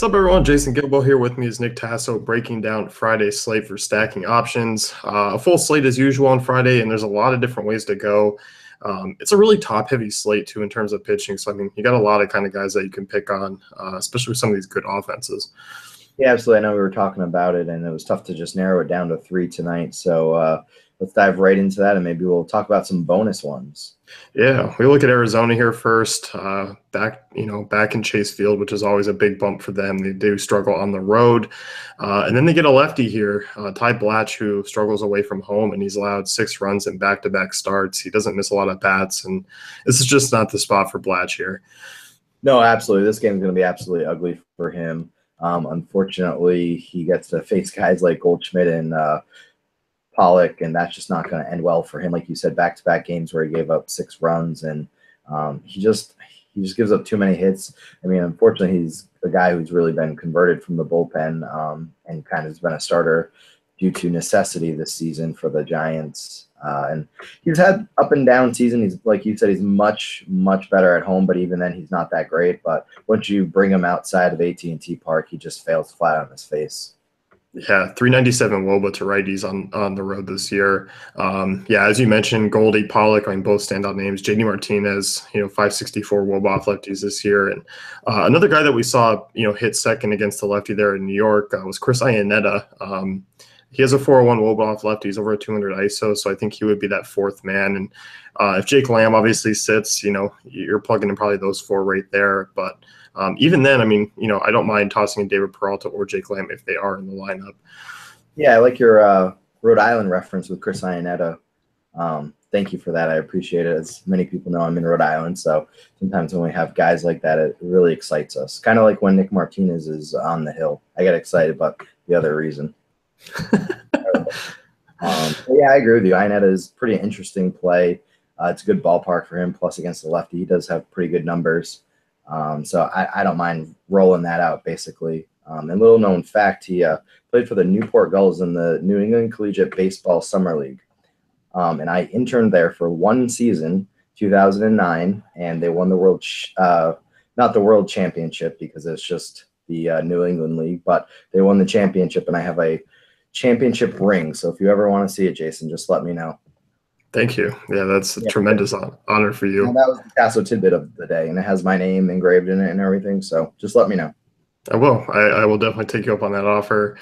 What's up, everyone? Jason Gilbo here. With me is Nick Tasso breaking down Friday's slate for stacking options. A full slate as usual on Friday, and there's a lot of different ways to go. It's a really top-heavy slate, too, in terms of pitching. So, I mean, you got a lot of kind of guys that you can pick on, especially with some of these good offenses. Yeah, absolutely. I know we were talking about it, and it was tough to just narrow it down to three tonight. So let's dive right into that, and maybe we'll talk about some bonus ones. Yeah, we look at Arizona here first. Back in Chase Field, which is always a big bump for them. They do struggle on the road, and then they get a lefty here, Ty Blatch, who struggles away from home, and he's allowed 6 runs in back-to-back starts. He doesn't miss a lot of bats, and this is just not the spot for Blatch here. No, absolutely. This game's going to be absolutely ugly for him. Unfortunately, he gets to face guys like Goldschmidt and Pollock, and that's just not going to end well for him. Like you said, back-to-back games where he gave up 6 runs, and he just gives up too many hits. I mean, unfortunately, he's a guy who's really been converted from the bullpen and kind of has been a starter due to necessity this season for the Giants. And he's had up and down season. He's, like you said, he's much better at home, but even then he's not that great. But once you bring him outside of AT&T Park, he just fails flat on his face. Yeah, 397 WOBA to righties on the road this year. Yeah, as you mentioned, Goldie, Pollock, I mean, both standout names. JD Martinez, 564 WOBA off lefties this year. And another guy that we saw, hit second against the lefty there in New York was Chris Iannetta. He has a 401 WOBA off lefties, over a 200 ISO, so I think he would be that fourth man. And if Jake Lamb obviously sits, you're plugging in probably those 4 right there. But even then, I mean, I don't mind tossing in David Peralta or Jake Lamb if they are in the lineup. Yeah, I like your Rhode Island reference with Chris Iannetta. Thank you for that. I appreciate it. As many people know, I'm in Rhode Island, so sometimes when we have guys like that, it really excites us. Kind of like when Nick Martinez is on the hill. I get excited, but the other reason. Yeah, I agree with you. Iannetta is pretty interesting play. It's a good ballpark for him. Plus, against the lefty, he does have pretty good numbers. So I don't mind rolling that out, basically. And little known fact, he played for the Newport Gulls in the New England Collegiate Baseball Summer League. And I interned there for 1 season, 2009, and they won the not the World Championship because it's just the New England League, but they won the championship, and I have a championship ring. So if you ever want to see it, Jason, just let me know. Thank you. Yeah, that's a tremendous honor for you. And that was the Tasso tidbit of the day, and it has my name engraved in it and everything. So just let me know. I will. I will definitely take you up on that offer.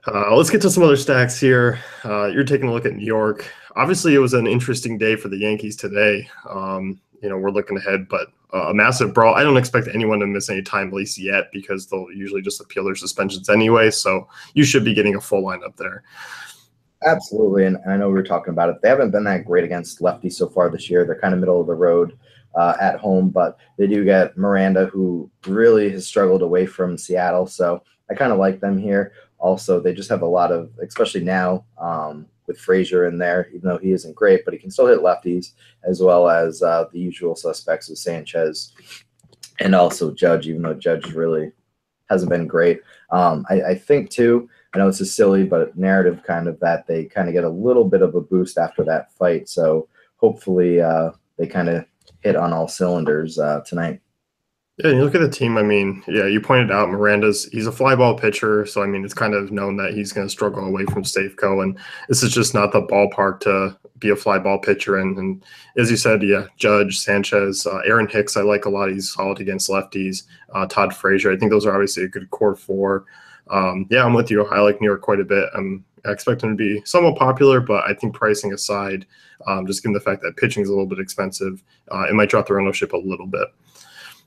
Let's get to some other stacks here. You're taking a look at New York. Obviously, it was an interesting day for the Yankees today. We're looking ahead, but a massive brawl. I don't expect anyone to miss any time, at least yet, because they'll usually just appeal their suspensions anyway. So you should be getting a full lineup there. Absolutely, and I know we were talking about it. They haven't been that great against lefties so far this year. They're kind of middle of the road at home, but they do get Miranda, who really has struggled away from Seattle. So I kind of like them here. Also, they just have a lot of, especially now with Frazier in there, even though he isn't great, but he can still hit lefties, as well as the usual suspects with Sanchez and also Judge, even though Judge really hasn't been great. I think, too, I know this is silly, but narrative kind of that they kind of get a little bit of a boost after that fight. So hopefully they kind of hit on all cylinders tonight. Yeah, you look at the team, I mean, yeah, you pointed out he's a fly ball pitcher, so, I mean, it's kind of known that he's going to struggle away from Safeco, and this is just not the ballpark to be a fly ball pitcher. And as you said, yeah, Judge, Sanchez, Aaron Hicks, I like a lot. He's solid against lefties. Todd Frazier, I think those are obviously a good core 4. Yeah, I'm with you. I like New York quite a bit. I expect them to be somewhat popular, but I think pricing aside, just given the fact that pitching is a little bit expensive, it might drop their ownership a little bit.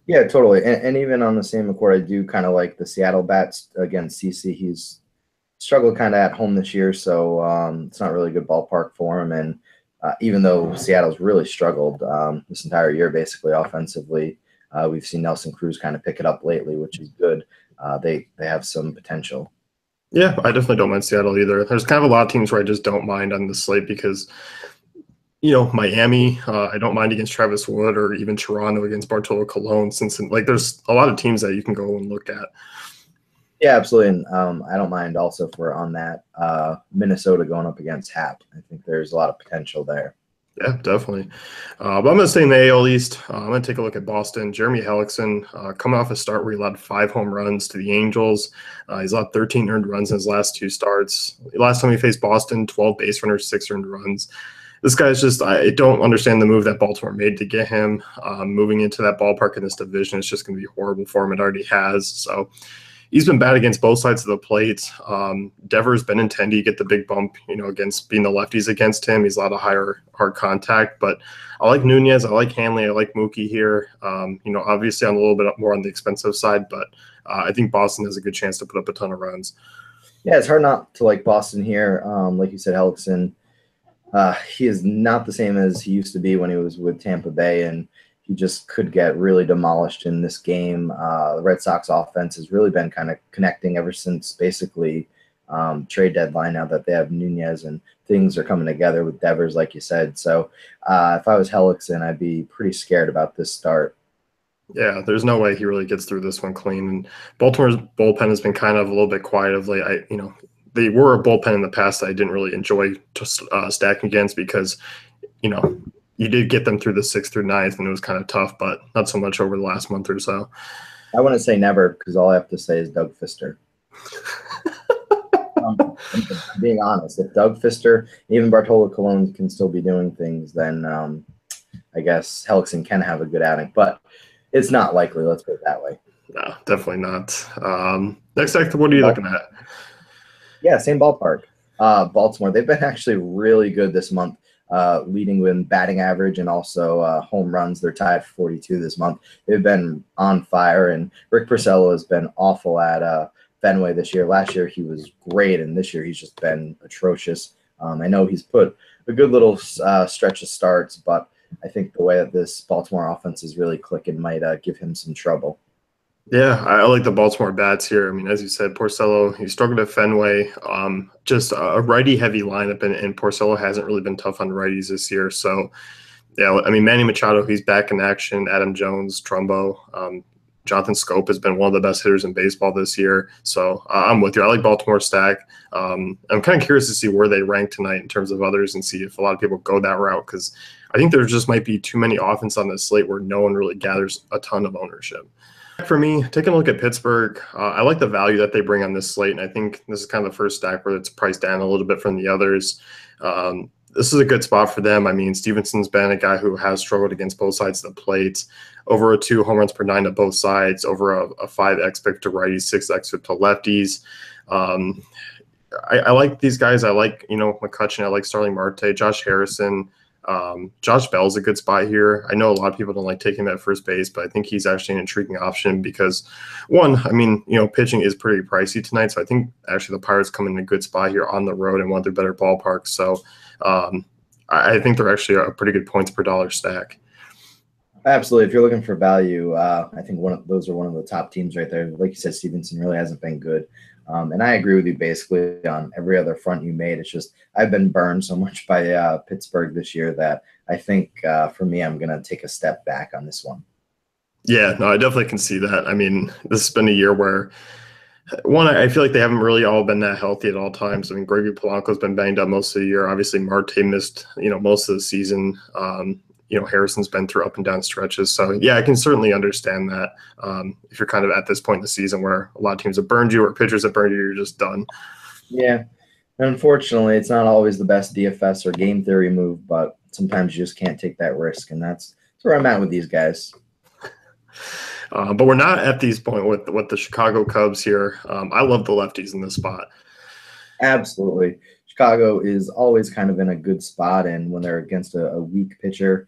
Yeah, totally. And even on the same accord, I do kind of like the Seattle bats against CC. He's struggled kind of at home this year, so it's not really a good ballpark for him. And even though Seattle's really struggled this entire year, basically offensively, we've seen Nelson Cruz kind of pick it up lately, which is good. They have some potential. Yeah, I definitely don't mind Seattle either. There's kind of a lot of teams where I just don't mind on the slate because Miami, I don't mind against Travis Wood, or even Toronto against Bartolo Colon. There's a lot of teams that you can go and look at. Yeah, absolutely. And I don't mind also on that Minnesota going up against Hap. I think there's a lot of potential there. Yeah, definitely. But I'm going to stay in the AL East. I'm going to take a look at Boston. Jeremy Hellickson, coming off a start where he allowed 5 home runs to the Angels. He's allowed 13 earned runs in his last 2 starts. Last time he faced Boston, 12 base runners, 6 earned runs. This guy's just, I don't understand the move that Baltimore made to get him. Moving into that ballpark in this division, it's just going to be horrible for him. It already has. So he's been bad against both sides of the plate. Devers been intended to get the big bump, against being the lefties against him. He's allowed a higher hard contact, but I like Nunez. I like Hanley. I like Mookie here. Obviously I'm a little bit more on the expensive side, but I think Boston has a good chance to put up a ton of runs. Yeah, it's hard not to like Boston here. Like you said, Hellickson, he is not the same as he used to be when he was with Tampa Bay, and he just could get really demolished in this game. The Red Sox offense has really been kind of connecting ever since basically trade deadline, now that they have Nunez and things are coming together with Devers, like you said. So if I was Hellickson, I'd be pretty scared about this start. Yeah, there's no way he really gets through this one clean. And Baltimore's bullpen has been kind of a little bit quiet of late. They were a bullpen in the past that I didn't really enjoy just stacking against because, you did get them through the 6th through 9th, and it was kind of tough, but not so much over the last month or so. I want to say never because all I have to say is Doug Fister. Being honest, if Doug Fister, even Bartolo Colon can still be doing things, then I guess Hellickson can have a good outing. But it's not likely, let's put it that way. No, definitely not. Next actor, what are you looking at? Yeah, same ballpark. Baltimore, they've been actually really good this month, leading with batting average and also home runs. They're tied for 42 this month. They've been on fire, and Rick Porcello has been awful at Fenway this year. Last year he was great, and this year he's just been atrocious. I know he's put a good little stretch of starts, but I think the way that this Baltimore offense is really clicking might give him some trouble. Yeah, I like the Baltimore bats here. I mean, as you said, Porcello, he struggled at Fenway. Just a righty-heavy lineup, and Porcello hasn't really been tough on righties this year. So, yeah, I mean, Manny Machado, he's back in action. Adam Jones, Trumbo. Jonathan Scope has been one of the best hitters in baseball this year. So I'm with you. I like Baltimore stack. I'm kind of curious to see where they rank tonight in terms of others and see if a lot of people go that route because I think there just might be too many offense on this slate where no one really gathers a ton of ownership. For me, taking a look at Pittsburgh, I like the value that they bring on this slate, and I think this is kind of the first stack where it's priced down a little bit from the others. This is a good spot for them. I mean, Stevenson's been a guy who has struggled against both sides of the plate. Over a 2 home runs per 9 to both sides, over a 5x pick to righties, 6x to lefties. I like these guys. I like, McCutchen. I like Starling Marte, Josh Harrison. Josh Bell's a good spot here. I know a lot of people don't like taking him at first base, but I think he's actually an intriguing option because, one, I mean, pitching is pretty pricey tonight. So I think actually the Pirates come in a good spot here on the road and one of their better ballparks. So I think they're actually a pretty good points per dollar stack. Absolutely. If you're looking for value, I think those are one of the top teams right there. Like you said, Stevenson really hasn't been good. And I agree with you basically on every other front you made. It's just I've been burned so much by Pittsburgh this year that I think for me, I'm going to take a step back on this one. Yeah, no, I definitely can see that. I mean, this has been a year where, one, I feel like they haven't really all been that healthy at all times. I mean, Gregory Polanco's been banged up most of the year. Obviously, Marte missed, most of the season. Harrison's been through up and down stretches. So, yeah, I can certainly understand that if you're kind of at this point in the season where a lot of teams have burned you or pitchers have burned you, you're just done. Yeah. Unfortunately, it's not always the best DFS or game theory move, but sometimes you just can't take that risk, and that's where I'm at with these guys. But we're not at these point with the Chicago Cubs here. I love the lefties in this spot. Absolutely. Chicago is always kind of in a good spot, and when they're against a weak pitcher,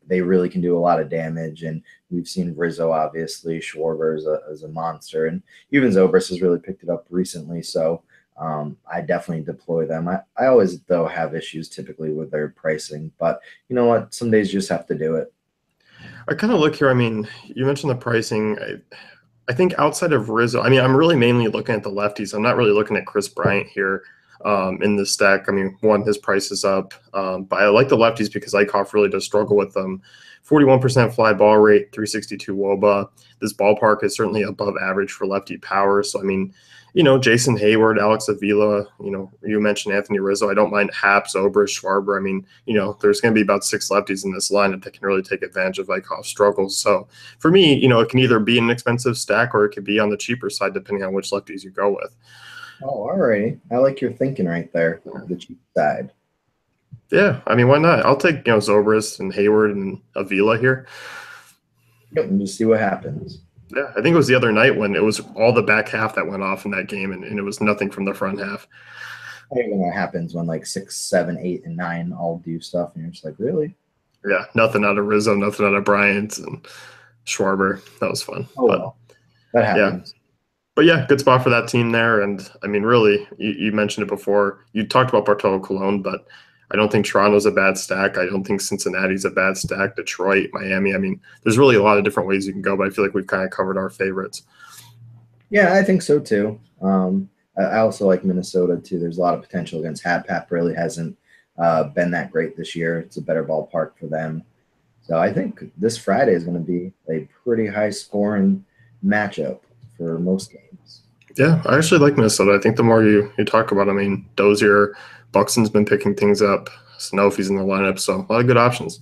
they really can do a lot of damage. And we've seen Rizzo, obviously. Schwarber is a monster, and even Zobrist has really picked it up recently. So I definitely deploy them. I always, though, have issues typically with their pricing, but you know what? Some days you just have to do it. I kind of look here. I mean, you mentioned the pricing. I think outside of Rizzo, I mean, I'm really mainly looking at the lefties. I'm not really looking at Chris Bryant here. in this stack. I mean, one, his price is up, but I like the lefties because Eichhoff really does struggle with them. 41% fly ball rate, 362 WOBA. This ballpark is certainly above average for lefty power. So, I mean, Jason Hayward, Alex Avila, you mentioned Anthony Rizzo. I don't mind Happ, Zobrist, Schwarber. I mean, there's going to be about 6 lefties in this lineup that can really take advantage of Eichhoff's struggles. So for me, it can either be an expensive stack or it could be on the cheaper side, depending on which lefties you go with. Oh, all right. I like your thinking right there, the cheap side. Yeah, I mean, why not? I'll take Zobrist and Hayward and Avila here. Yep, and just see what happens. Yeah, I think it was the other night when it was all the back half that went off in that game, and it was nothing from the front half. I think that happens when 6, 7, 8, and 9 all do stuff, and you're just like, really? Yeah, nothing out of Rizzo, nothing out of Bryant and Schwarber. That was fun. Oh, well, that happens. Yeah. But yeah, good spot for that team there. And I mean, really, you mentioned it before. You talked about Bartolo Colon, but I don't think Toronto's a bad stack. I don't think Cincinnati's a bad stack. Detroit, Miami. I mean, there's really a lot of different ways you can go, but I feel like we've kind of covered our favorites. Yeah, I think so too. I also like Minnesota too. There's a lot of potential against Happ. Happ really hasn't been that great this year. It's a better ballpark for them. So I think this Friday is going to be a pretty high scoring matchup for most games. Yeah, I actually like Minnesota. I think the more you talk about, I mean, Dozier, Buxton's been picking things up. Sanofi's in the lineup, so a lot of good options.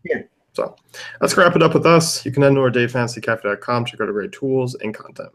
Yeah. So let's wrap it up with us. You can head to our dayfantasycafe.com, check out our great tools and content.